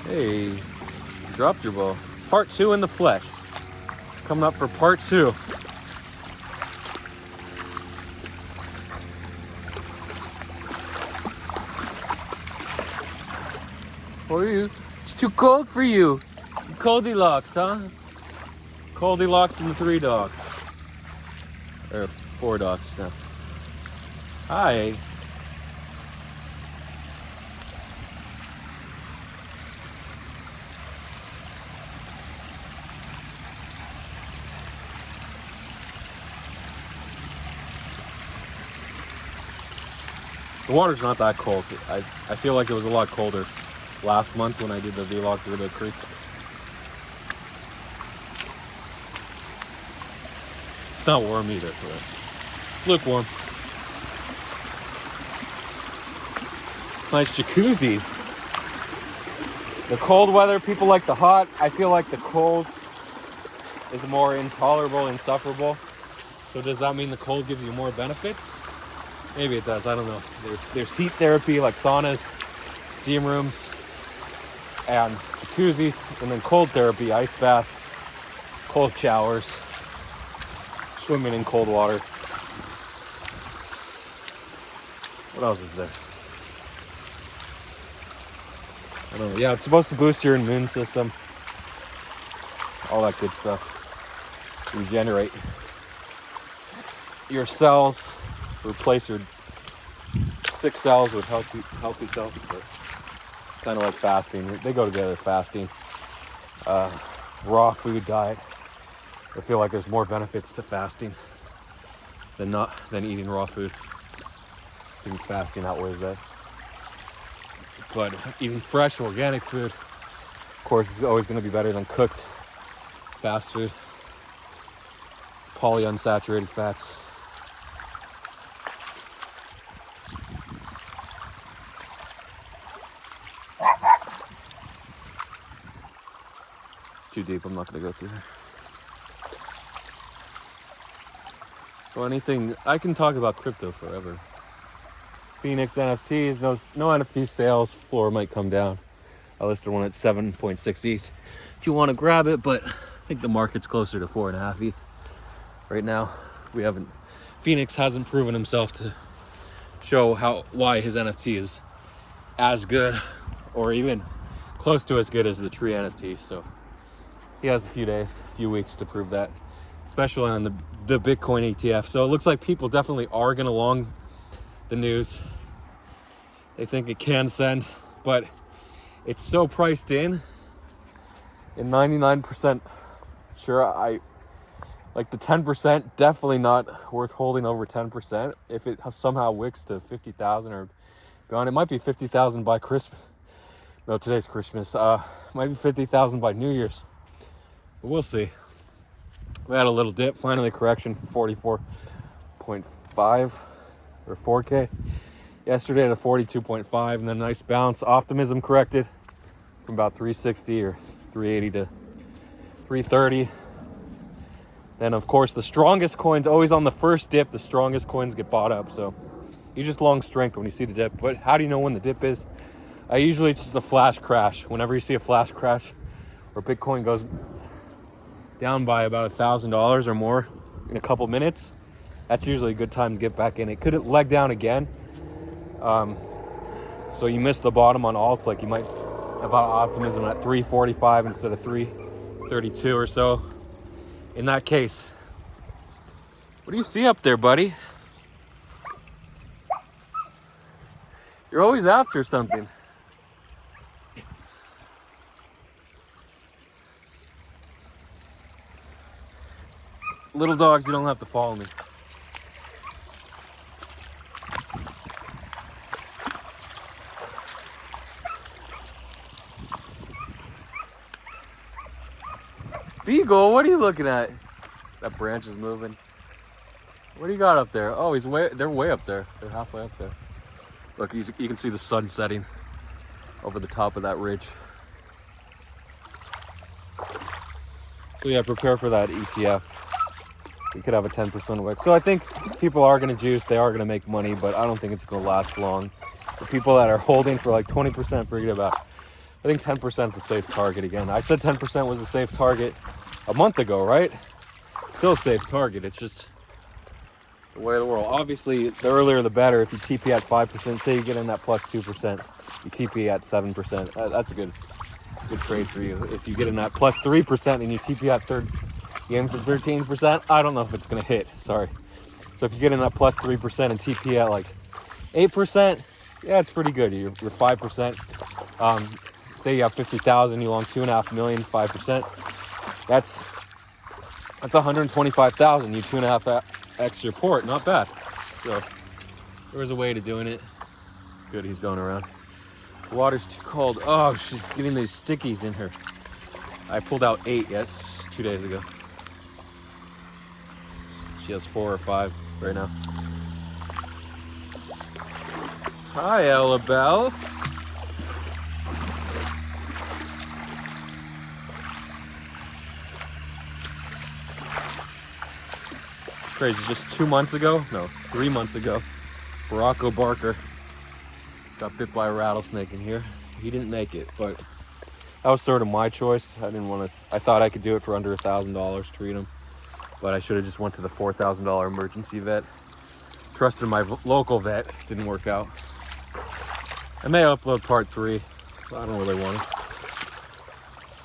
Hey, you dropped your bow. Part 2 in the flesh. Coming up for part 2. What are you? It's too cold for you. Goldilocks, huh? Goldilocks and the 3 dogs. Or 4 dogs now. Hi. The water's not that cold. I feel like it was a lot colder last month when I did the vlog through the creek. It's not warm either, but it's lukewarm. It's nice jacuzzis. The cold weather, people like the hot. I feel like the cold is more intolerable, insufferable. So does that mean the cold gives you more benefits? Maybe it does, I don't know. There's heat therapy like saunas, steam rooms, and jacuzzis, and then cold therapy, ice baths, cold showers, swimming in cold water. What else is there? I don't know. Yeah, it's supposed to boost your immune system. All that good stuff. Regenerate your cells. Replace your sick cells with healthy cells. Kind of like fasting. They go together, fasting. Raw food diet. I feel like there's more benefits to fasting than eating raw food. I think fasting outweighs that. But eating fresh, organic food, of course, is always going to be better than cooked fast food. Polyunsaturated fats. It's too deep, I'm not going to go through there. So anything, I can talk about crypto forever. Phoenix NFTs, no NFT sales, floor might come down. I listed one at 7.6 ETH if you want to grab it, but I think the market's closer to 4.5 ETH right now. Phoenix hasn't proven himself to show why his NFT is as good or even close to as good as the Tree NFT, so he has a few weeks to prove that, especially on the Bitcoin ETF. So it looks like people definitely are going to long the news. They think it can send, but it's so priced in 99% sure. I like the 10%, definitely not worth holding over 10%. If it somehow wicks to 50,000 or beyond, it might be 50,000 by Christmas. No, today's Christmas. Might be 50,000 by New Year's. But we'll see. We had a little dip, finally correction for 44.5 or 4K. Yesterday at a 42.5, and then a nice bounce. Optimism corrected from about 360 or 380 to 330. Then, of course, the strongest coins, always on the first dip, the strongest coins get bought up. So you just long strength when you see the dip. But how do you know when the dip is? Usually it's just a flash crash. Whenever you see a flash crash where Bitcoin goes down by about $1,000 or more in a couple minutes, that's usually a good time to get back in. It could leg down again. So you miss the bottom on alts, like you might about optimism at 345 instead of 332 or so. In that case, what do you see up there, buddy? You're always after something. Little dogs, you don't have to follow me. Beagle, what are you looking at? That branch is moving. What do you got up there? Oh, they're way up there. They're halfway up there. Look, you can see the sun setting over the top of that ridge. So yeah, prepare for that ETF. We could have a 10% wick. So I think people are going to juice. They are going to make money, but I don't think it's going to last long. The people that are holding for like 20%, forget about it. I think 10% is a safe target again. I said 10% was a safe target a month ago, right? Still a safe target. It's just the way of the world. Obviously, the earlier the better. If you TP at 5%, say you get in that plus 2%, you TP at 7%. That's a good trade for you. If you get in that plus 3% and you TP at you aim for 13%, I don't know if it's gonna hit. Sorry. So if you get in that plus 3% and TP at like 8%, yeah, it's pretty good. You're 5%. Say you have 50,000, you long 2.5 million, 5%. That's 125,000. You 2.5x your port, not bad. So there was a way to doing it. Good, he's going around. The water's too cold. Oh, she's getting these stickies in her. I pulled out 8, 2 days ago. She has 4 or 5 right now. Hi, Ella Bell. Crazy, just 2 months ago, no, 3 months ago, Barack O'Barker got bit by a rattlesnake in here. He didn't make it, but that was sort of my choice. I didn't want to, I thought I could do it for under $1,000, treat him, but I should have just went to the $4,000 emergency vet. Trusted my local vet, didn't work out. I may upload part 3, I don't really want to,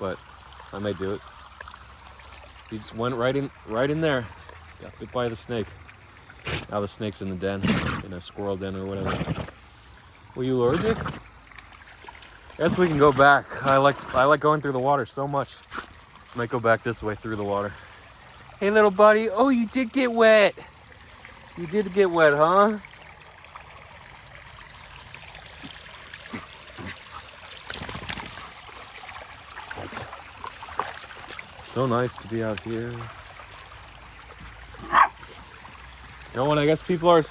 but I may do it. He just went right in there. Got bit by the snake. Now the snake's in the den, in a squirrel den or whatever. Were you allergic? Guess we can go back. I like going through the water so much. Might go back this way through the water. Hey, little buddy. Oh, you did get wet. You did get wet, huh? So nice to be out here. You know, when I guess people are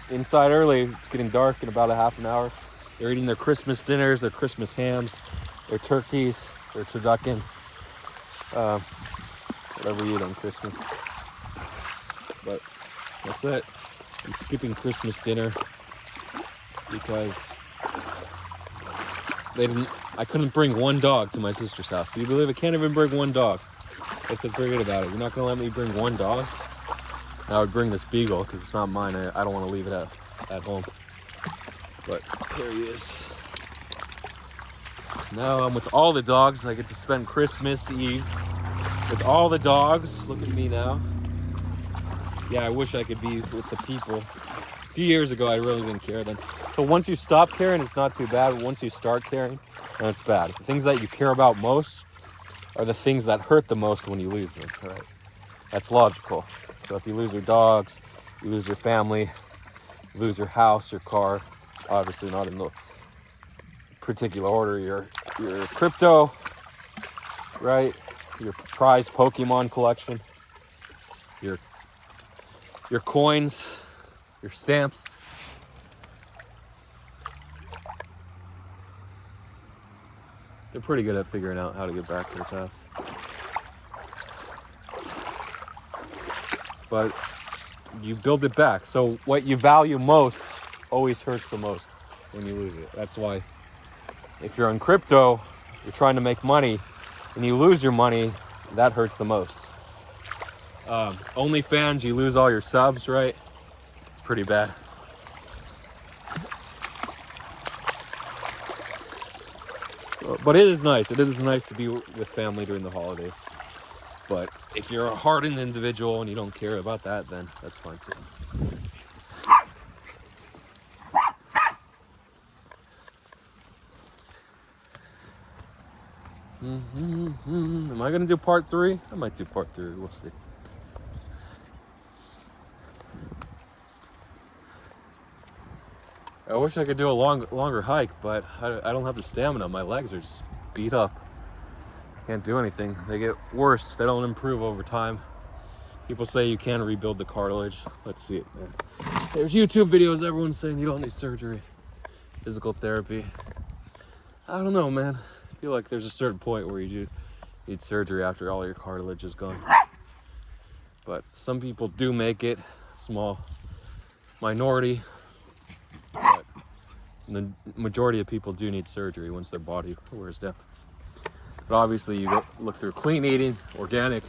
inside early, it's getting dark in about a half an hour. They're eating their Christmas dinners, their Christmas hams, their turkeys, their turducken, whatever you eat on Christmas. But that's it. I'm skipping Christmas dinner because I couldn't bring one dog to my sister's house. Can you believe I can't even bring one dog? I said, forget about it. You're not gonna let me bring one dog? I would bring this beagle because it's not mine. I don't want to leave it at home. But there he is. Now I'm with all the dogs. I get to spend Christmas Eve with all the dogs. Look at me now. Yeah, I wish I could be with the people. A few years ago, I really didn't care then. So once you stop caring, it's not too bad. But once you start caring, then it's bad. The things that you care about most are the things that hurt the most when you lose them. All right? That's logical. So if you lose your dogs, you lose your family, you lose your house, your car, obviously not in the particular order, your crypto, right? Your prized Pokemon collection, your coins, your stamps. They're pretty good at figuring out how to get back to the path. But you build it back. So what you value most always hurts the most when you lose it. That's why if you're on crypto, you're trying to make money, and you lose your money, that hurts the most. OnlyFans, you lose all your subs, right? It's pretty bad. But it is nice. It is nice to be with family during the holidays. But if you're a hardened individual and you don't care about that, then that's fine too. Am I gonna do part 3? I might do part 3. We'll see. I wish I could do a longer hike, but I don't have the stamina. My legs are just beat up. Can't do anything. They get worse. They don't improve over time. People say you can rebuild the cartilage. Let's see it, man. There's YouTube videos. Everyone's saying you don't need surgery, physical therapy. I don't know, man. I feel like there's a certain point where you need surgery after all your cartilage is gone. But some people do make it. Small minority. But And the majority of people do need surgery once their body wears down. But obviously you look through clean eating, organic,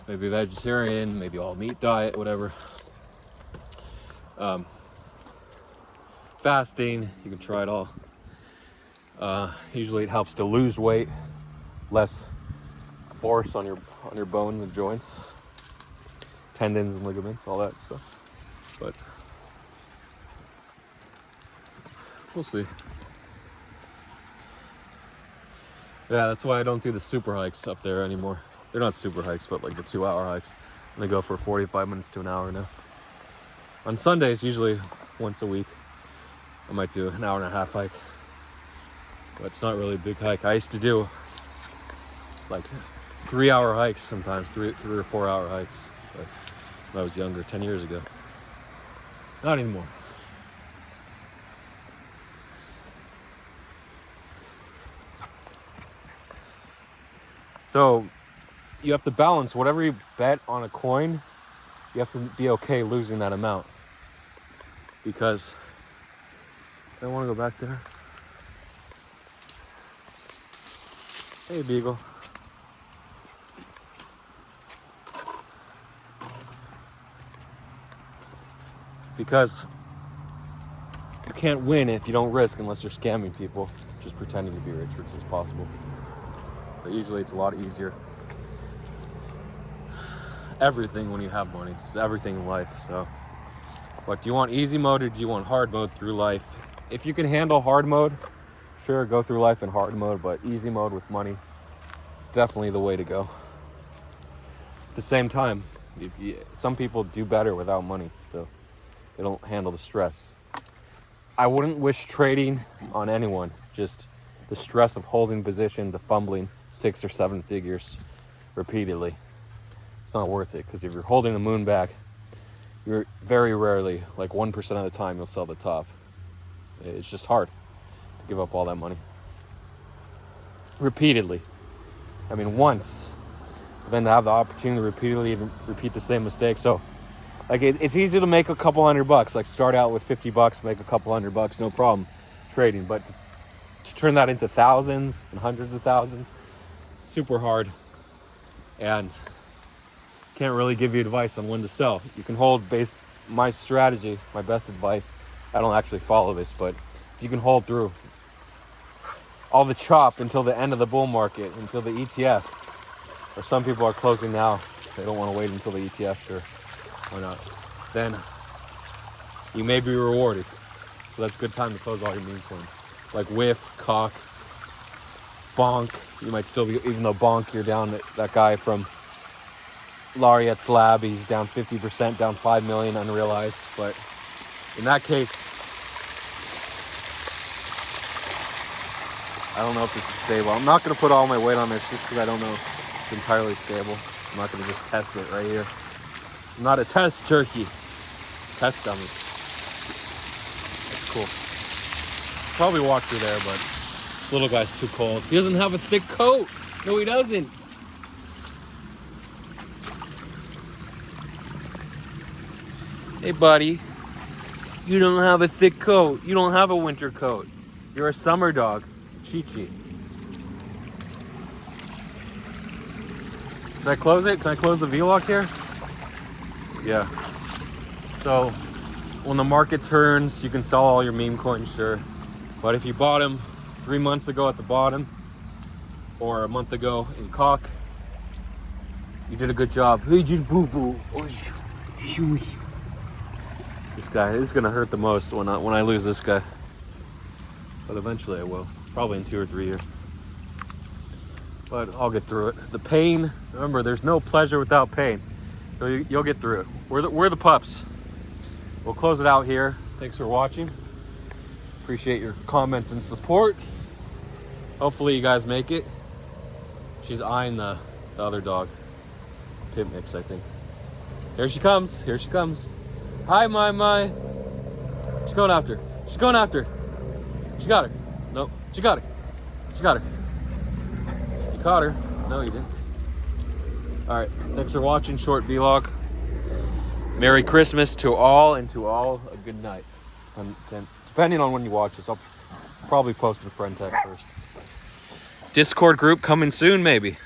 maybe vegetarian, maybe all meat diet, whatever. Fasting, you can try it all. Usually it helps to lose weight, less force on your bones and joints, tendons and ligaments, all that stuff. But we'll see. Yeah, that's why I don't do the super hikes up there anymore. They're not super hikes, but like the 2-hour hikes. And they go for 45 minutes to an hour now. On Sundays, usually once a week, I might do an 1.5-hour hike. But it's not really a big hike. I used to do like 3-hour hikes sometimes, 3 or 4-hour hikes. But when I was younger, 10 years ago. Not anymore. So you have to balance whatever you bet on a coin, you have to be okay losing that amount. Because I don't want to go back there. Hey, Beagle. Because you can't win if you don't risk unless you're scamming people, just pretending to be rich, which is possible. But usually it's a lot easier. Everything when you have money, it's everything in life. So, but do you want easy mode or do you want hard mode through life? If you can handle hard mode, sure, go through life in hard mode, but easy mode with money is definitely the way to go. At the same time, some people do better without money, so they don't handle the stress. I wouldn't wish trading on anyone, just the stress of holding position, the fumbling 6 or 7 figures repeatedly. It's not worth it, because if you're holding the moon back, you're very rarely, like 1% of the time, you'll sell the top. It's just hard to give up all that money. Repeatedly. I mean, once. But then to have the opportunity to repeatedly repeat the same mistake. So, like, it's easy to make a couple $100. Like, start out with $50, make a couple $100, no problem trading. But to turn that into thousands and hundreds of thousands, super hard. And can't really give you advice on when to sell. You can hold my strategy, my best advice. I don't actually follow this, but if you can hold through all the chop until the end of the bull market, until the ETF, or some people are closing now, they don't want to wait until the ETF, sure, why not? Then you may be rewarded. So that's a good time to close all your meme coins. Like Whiff, Cock, Bonk. You might still be, even though Bonk, you're down, that guy from Lariat's Lab, he's down 50%, down 5 million unrealized. But in that case, I don't know if this is stable. I'm not going to put all my weight on this just because I don't know if it's entirely stable. I'm not going to just test it right here. I'm not a test turkey. Test dummy. That's cool. Probably walk through there, but this little guy's too cold. He doesn't have a thick coat. No, he doesn't. Hey, buddy. You don't have a thick coat. You don't have a winter coat. You're a summer dog. Chi-Chi. Should I close it? Can I close the vlog here? Yeah. So, when the market turns, you can sell all your meme coins, sure. But if you bought them 3 months ago at the bottom, or a month ago in Cock, you did a good job. Hey, just boo-boo. This guy is gonna hurt the most when I lose this guy. But eventually I will. Probably in 2 or 3 years. But I'll get through it. The pain, remember, there's no pleasure without pain. So you'll get through it. We're the pups. We'll close it out here. Thanks for watching. Appreciate your comments and support. Hopefully you guys make it. She's eyeing the other dog. Pit Mix, I think. Here she comes. Here she comes. Hi, my. She's going after. She's going after. She got her. Nope. She got her. She got her. You caught her. No, you didn't. All right. Thanks for watching. Short vlog. Merry Christmas to all, and to all a good night. Depending on when you watch this, I'll probably post in Friend Tech first. Discord group coming soon, maybe.